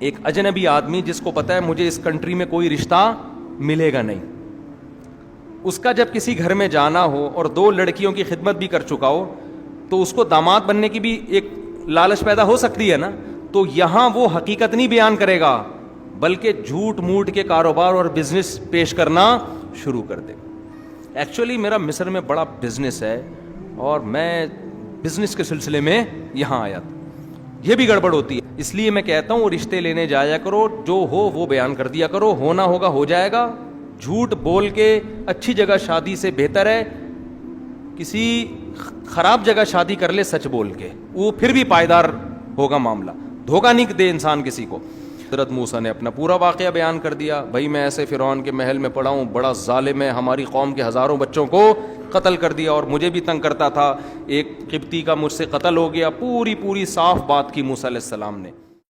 एक अजनबी आदमी जिसको पता है मुझे इस कंट्री में कोई रिश्ता मिलेगा नहीं, उसका जब किसी घर में जाना हो और 2 लड़कियों की खिदमत भी कर चुका हो तो उसको दामाद बनने की भी एक लालच पैदा हो सकती है ना। तो यहां वो हकीकत नहीं बयान करेगा बल्कि झूठ मूठ के कारोबार और बिजनेस पेश करना शुरू कर दे। एक्चुअली मेरा मिस्र में बड़ा बिजनेस है और मैं बिजनेस के सिलसिले में यहां आया था। यह भी गड़बड़ होती है, इसलिए मैं कहता हूं रिश्ते लेने जाया करो, जो हो वो बयान कर दिया करो, होना होगा हो जाएगा। झूठ बोल के अच्छी जगह शादी से बेहतर है किसी खराब जगह शादी कर ले सच बोल के, वो फिर भी पायदार होगा मामला। धोखा नहीं दे इंसान किसी को। हज़रत मूसा ने अपना पूरा वाक़या बयान कर दिया, भाई मैं ऐसे फ़िरौन के महल में पड़ा हूँ, बड़ा ज़ालिम है, हमारी कौम के हज़ारों बच्चों को कत्ल कर दिया और मुझे भी तंग करता था, एक किब्ती का मुझसे कत्ल हो गया। पूरी साफ बात की मूसा अलैहिस्सलाम ने।